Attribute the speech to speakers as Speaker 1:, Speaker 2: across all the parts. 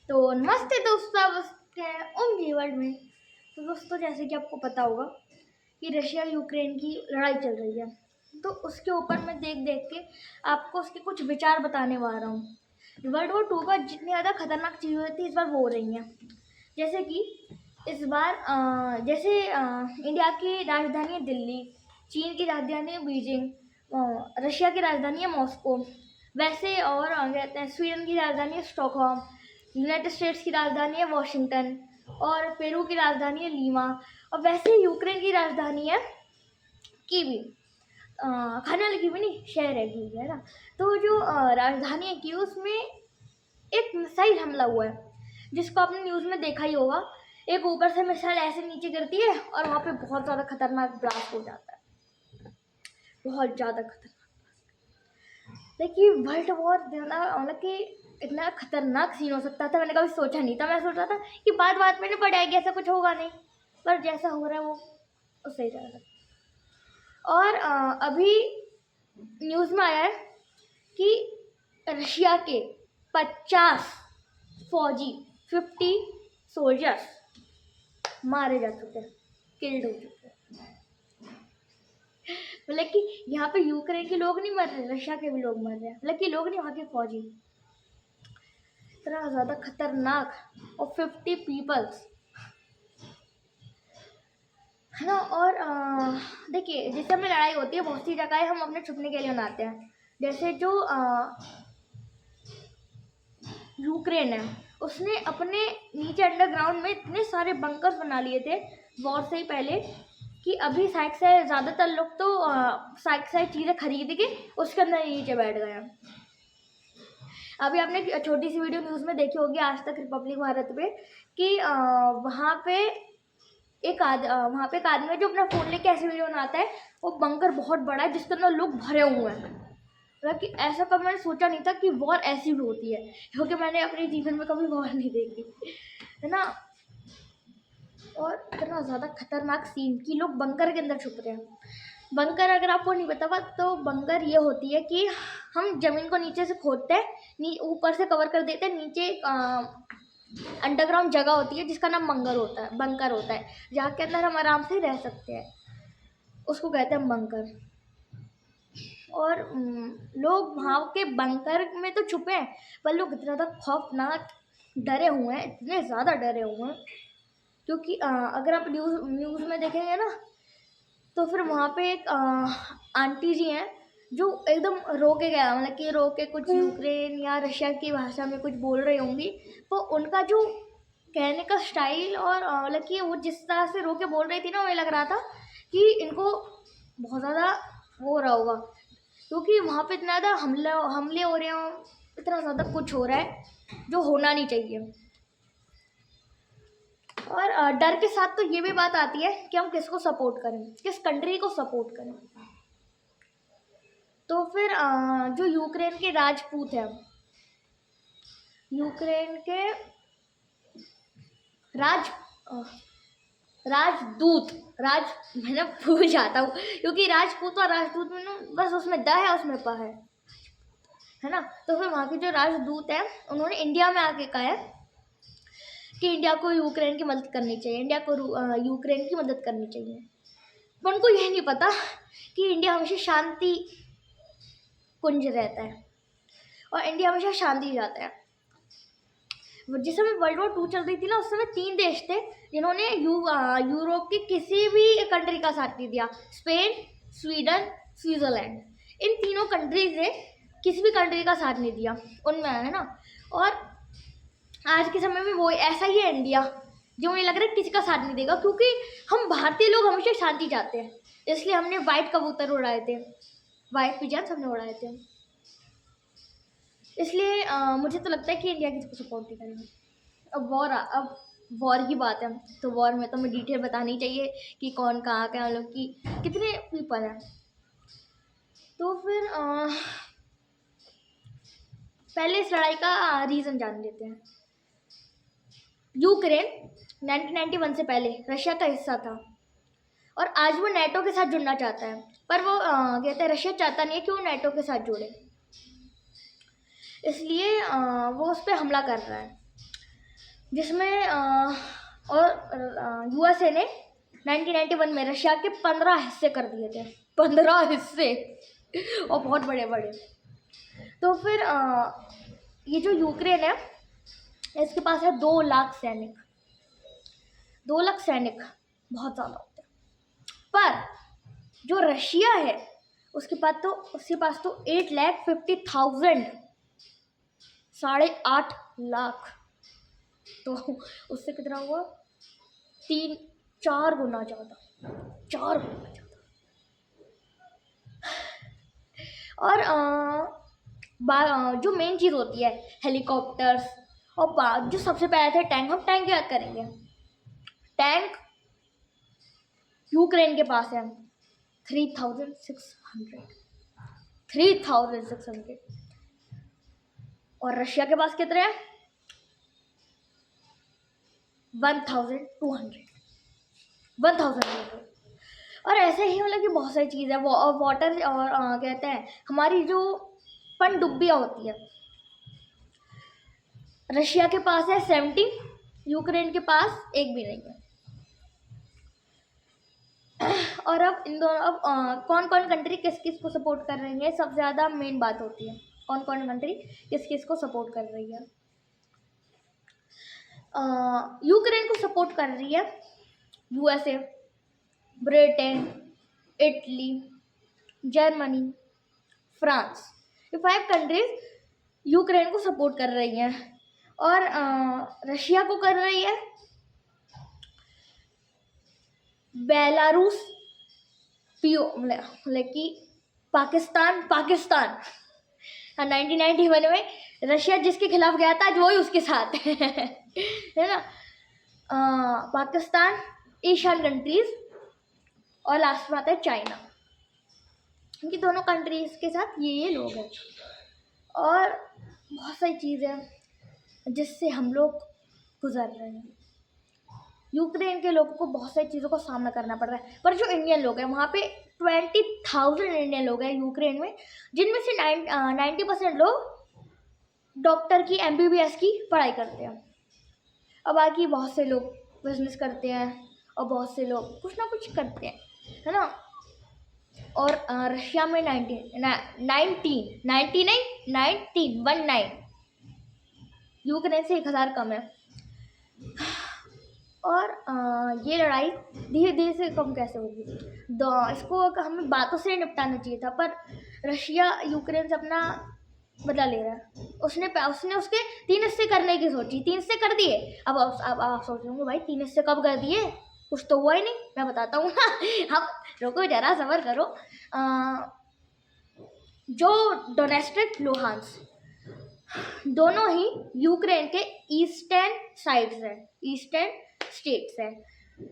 Speaker 1: तो नमस्ते दोस्तों, ओम वर्ल्ड में। तो दोस्तों, जैसे कि आपको पता होगा कि रशिया यूक्रेन की लड़ाई चल रही है, तो उसके ऊपर मैं देख देख के आपको उसके कुछ विचार बताने वाला हूँ। वर्ल्ड वॉर 2 का जितनी ज़्यादा खतरनाक चीज़ हुई थी, इस बार वो हो रही हैं। जैसे कि इस बार इंडिया की राजधानी है दिल्ली, चीन की राजधानी है बीजिंग, रशिया की राजधानी है मॉस्को, वैसे और कहते हैं स्वीडन की राजधानी है स्टॉकहोम, यूनाइटेड स्टेट्स की राजधानी है वॉशिंगटन और पेरू की राजधानी है लीमा, और वैसे यूक्रेन की राजधानी है कीवी। खाने वाली कीवी नहीं, शहर है कीवी, है ना। तो जो राजधानी है कीवी, उसमें एक मिसाइल हमला हुआ है, जिसको आपने न्यूज़ में देखा ही होगा। एक ऊपर से मिसाइल ऐसे नीचे गिरती है और वहाँ पे बहुत ज़्यादा खतरनाक ब्लास्ट हो जाता है, बहुत ज़्यादा खतरनाक। देखिए, वर्ल्ड वॉर मतलब कि इतना खतरनाक सीन हो सकता था, मैंने कभी सोचा नहीं था। मैं सोच रहा था कि बात बात में नहीं पड़ जाएगी, ऐसा कुछ होगा नहीं, पर जैसा हो रहा है वो उससे ही जा रहा है। और अभी न्यूज़ में आया है कि रशिया के 50 फौजी 50 सोल्जर्स मारे जा चुके हैं, किल्ड हो चुके हैं। मतलब कि यहाँ पे यूक्रेन के लोग नहीं मर रहे, रशिया के भी लोग मर रहे हैं। मतलब कि लोग नहीं, वहाँ के फौजी। इतना ज़्यादा खतरनाक, और 50 पीपल्स, है ना। और देखिए, जिस समय लड़ाई होती है, बहुत सी जगह हम अपने छुपने के लिए बनाते हैं। जैसे जो यूक्रेन है, उसने अपने नीचे अंडरग्राउंड में इतने सारे बंकर्स बना लिए थे वॉर से ही पहले, कि अभी साइक से ज़्यादातर लोग तो साइक से चीज़ें खरीद के उसके अंदर नीचे बैठ गए हैं। अभी आपने छोटी सी वीडियो न्यूज़ में देखी होगी, आज तक रिपब्लिक भारत पे, कि वहाँ पे एक आदमी है जो अपना फ़ोन लेके ऐसे वीडियो बनाता है। वो बंकर बहुत बड़ा है जिसके अंदर लोग भरे हुए हैं। मतलब कि ऐसा कभी मैंने सोचा नहीं था कि वॉर ऐसी भी होती है, क्योंकि मैंने अपने जीवन में कभी वॉर नहीं देखी, है ना। और इतना ज़्यादा खतरनाक सीन कि लोग बंकर के अंदर छुप रहे हैं। बंकर, अगर आपको नहीं पता हुआ, तो बंकर ये होती है कि हम ज़मीन को नीचे से खोदते हैं, ऊपर से कवर कर देते हैं, नीचे अंडरग्राउंड जगह होती है जिसका नाम बंकर होता है, जहाँ के अंदर हम आराम से रह सकते हैं, उसको कहते हैं बंकर। और लोग वहाँ के बंकर में तो छुपे हैं, पर लोग इतना ज़्यादा खौफनाक डरे हुए हैं, इतने ज़्यादा डरे हुए हैं, क्योंकि अगर आप न्यूज़ में देखेंगे ना, तो फिर वहाँ पे एक आंटी जी हैं जो एकदम रो के गया, मतलब कि रो के कुछ यूक्रेन या रशिया की भाषा में कुछ बोल रही होंगी। तो उनका जो कहने का स्टाइल और मतलब कि वो जिस तरह से रो के बोल रही थी ना, मुझे लग रहा था कि इनको बहुत ज़्यादा हो रहा होगा, क्योंकि वहाँ पे इतना ज़्यादा हमले हो रहे हैं, इतना ज़्यादा कुछ हो रहा है जो होना नहीं चाहिए। और डर के साथ तो ये भी बात आती है कि हम किसको सपोर्ट करें, किस कंट्री को सपोर्ट करें। तो फिर जो यूक्रेन के राजपूत हैं, यूक्रेन के राजदूत, मैंने भूल जाता हूँ, क्योंकि राजपूत और राजदूत में ना बस उसमें द है, उसमें प है ना। तो फिर वहाँ के जो राजदूत हैं, उन्होंने इंडिया में आके कहा है कि इंडिया को यूक्रेन की मदद करनी चाहिए, इंडिया को यूक्रेन की मदद करनी चाहिए। पर उनको यह नहीं पता कि इंडिया हमेशा शांति कुंज रहता है, और इंडिया हमेशा शांति चाहता है। जिस समय वर्ल्ड वॉर 2 चल रही थी ना, उस समय 3 देश थे जिन्होंने यूरोप के किसी भी कंट्री का साथ नहीं दिया। स्पेन, स्वीडन, स्विट्जरलैंड, इन तीनों कंट्रीज ने किसी भी कंट्री का साथ नहीं दिया उनमें, है ना। और आज के समय में वो ऐसा ही है इंडिया, जो मुझे लग रहा है किसी का साथ नहीं देगा, क्योंकि हम भारतीय लोग हमेशा शांति चाहते हैं। इसलिए हमने वाइट कबूतर उड़ाए थे, वाइट पिजन्स हमने उड़ाए थे। इसलिए मुझे तो लगता है कि इंडिया किसी को सपोर्ट नहीं करेगा। अब वॉर की बात है, तो वॉर में तो हमें डिटेल बतानी चाहिए कि कौन कहाँ का, मतलब कि कितने पीपल हैं। तो फिर पहले इस लड़ाई का रीज़न जान लेते हैं। यूक्रेन 1991 से पहले रशिया का हिस्सा था, और आज वो नेटो के साथ जुड़ना चाहता है, पर वो कहते हैं रशिया चाहता नहीं है कि वो नेटो के साथ जुड़े, इसलिए वो उस पर हमला कर रहा है। जिसमें और यूएसए ने 1991 में रशिया के 15 हिस्से कर दिए थे, 15 हिस्से, और बहुत बड़े बड़े। तो फिर ये जो यूक्रेन है इसके पास है 2 लाख सैनिक। 2 लाख सैनिक बहुत ज़्यादा होते हैं। पर जो रशिया है उसके पास तो 8,50,000, 8.5 लाख। तो उससे कितना हुआ? 4 गुना ज़्यादा, 4 गुना ज़्यादा। और जो मेन चीज़ होती है हेलीकॉप्टर्स, और जो सबसे पहले थे टैंक। हम टैंक याद करेंगे। टैंक यूक्रेन के पास है 3,600। और रशिया के पास कितने हैं? 1,200। और ऐसे ही मतलब कि बहुत सारी चीज़ है। वाटर और कहते हैं हमारी जो पनडुब्बियाँ होती है, रशिया के पास है 70, यूक्रेन के पास एक भी नहीं है। और अब इन दोनों कौन कौन कंट्री किस किस को सपोर्ट कर रही है, सबसे ज़्यादा मेन बात होती है कौन कौन कंट्री किस किस को सपोर्ट कर रही है। यूक्रेन को सपोर्ट कर रही है USA, Britain, Italy, Germany, France. ये 5 कंट्रीज यूक्रेन को सपोर्ट कर रही हैं। और रशिया को कर रही है बेलारूस, मतलब कि पाकिस्तान। 1991 में रशिया जिसके खिलाफ गया था आज वही उसके साथ है ना। पाकिस्तान, एशियन कंट्रीज, और लास्ट में आता है चाइना। इनकी दोनों कंट्रीज के साथ ये लोग हैं। और बहुत सारी चीज़ें जिससे हम लोग गुजर रहे हैं। यूक्रेन के लोगों को बहुत सारी चीज़ों का सामना करना पड़ रहा है। पर जो इंडियन लोग हैं वहाँ पे 20,000 इंडियन लोग हैं यूक्रेन में, जिनमें से 90% लोग डॉक्टर की MBBS की पढ़ाई करते हैं। और बाकी बहुत से लोग बिजनेस करते हैं, और बहुत से लोग कुछ ना कुछ करते हैं, है ना। और रशिया में 19 यूक्रेन से 1,000 कम है। और ये लड़ाई धीरे धीरे से कम कैसे होगी? इसको हमें बातों से निपटाना चाहिए था, पर रशिया यूक्रेन से अपना बदला ले रहा है। उसने उसके 3 हिस्से करने की सोची, 3 हिस्से कर दिए। अब आप सोच रहे होंगे भाई 3 हिस्से कब कर दिए, कुछ तो हुआ ही नहीं। मैं बताता हूँ ना आप रुको जरा, सब्र करो। जो डोनेस्टिक, लुहांस्क दोनों ही यूक्रेन के ईस्टर्न साइड्स हैं, ईस्टर्न स्टेट्स हैं।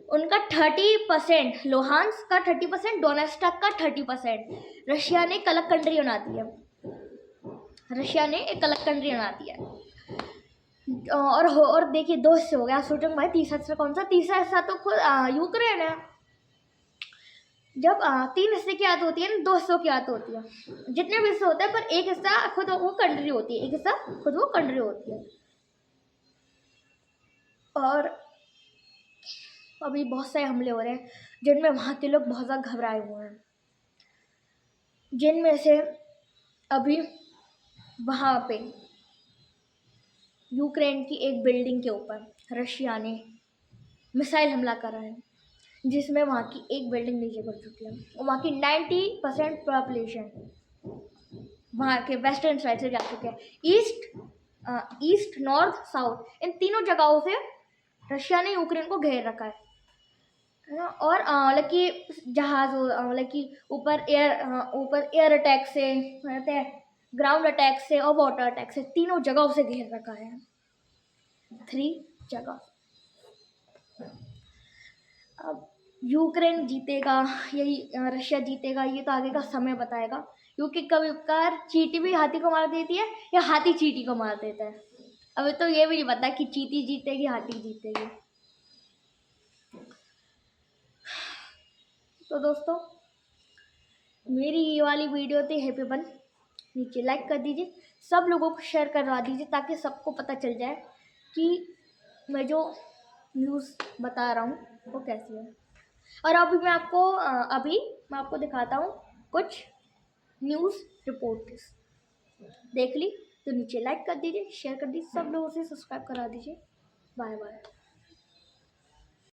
Speaker 1: उनका 30%, लुहांस्क का 30%, डोनेस्टिक का 30%। रशिया ने एक अलग कंट्री बना दी है। और देखिए 2 हिस्से हो गया। आप सोचोगे भाई तीसरा हिस्सा कौन सा? तीसरा हिस्सा तो खुद यूक्रेन है। जब 3 हिस्से की बात होती है ना, 2 हिस्सों की बात होती है। जितने भी हिस्से होते हैं पर एक हिस्सा खुद वो कंट्री होती है, एक हिस्सा खुद वो कंट्री होती है। और अभी बहुत सारे हमले हो रहे हैं जिनमें वहाँ के लोग बहुत ज़्यादा घबराए हुए हैं। जिनमें से अभी वहाँ पे यूक्रेन की एक बिल्डिंग के ऊपर रशिया ने मिसाइल हमला करा है, जिसमें वहाँ की एक बिल्डिंग नीचे गिर चुकी है। और वहाँ की 90% पॉपुलेशन वहाँ के वेस्टर्न साइड से जा चुके हैं। ईस्ट, नॉर्थ, साउथ, इन तीनों जगहों से रशिया ने यूक्रेन को घेर रखा है ना। और मतलब कि जहाज़, मतलब कि ऊपर एयर अटैक से, ग्राउंड अटैक से और वाटर अटैक से, तीनों जगहों से घेर रखा है। 3 जगह। अब यूक्रेन जीतेगा, यही रशिया जीतेगा, ये तो आगे का समय बताएगा। क्योंकि कभी कभार चींटी भी हाथी को मार देती है या हाथी चींटी को मार देता है। अभी तो ये भी नहीं पता कि चींटी जीतेगी हाथी जीतेगी। तो दोस्तों मेरी ये वाली वीडियो थी हैप्पी बन, नीचे लाइक कर दीजिए, सब लोगों को शेयर करवा दीजिए ताकि सबको पता चल जाए कि मैं जो न्यूज़ बता रहा हूँ वो कैसी है। और अभी मैं आपको दिखाता हूँ कुछ न्यूज़ रिपोर्ट्स। देख ली तो नीचे लाइक कर दीजिए, शेयर कर दीजिए, सब लोगों से सब्सक्राइब करा दीजिए। Bye bye.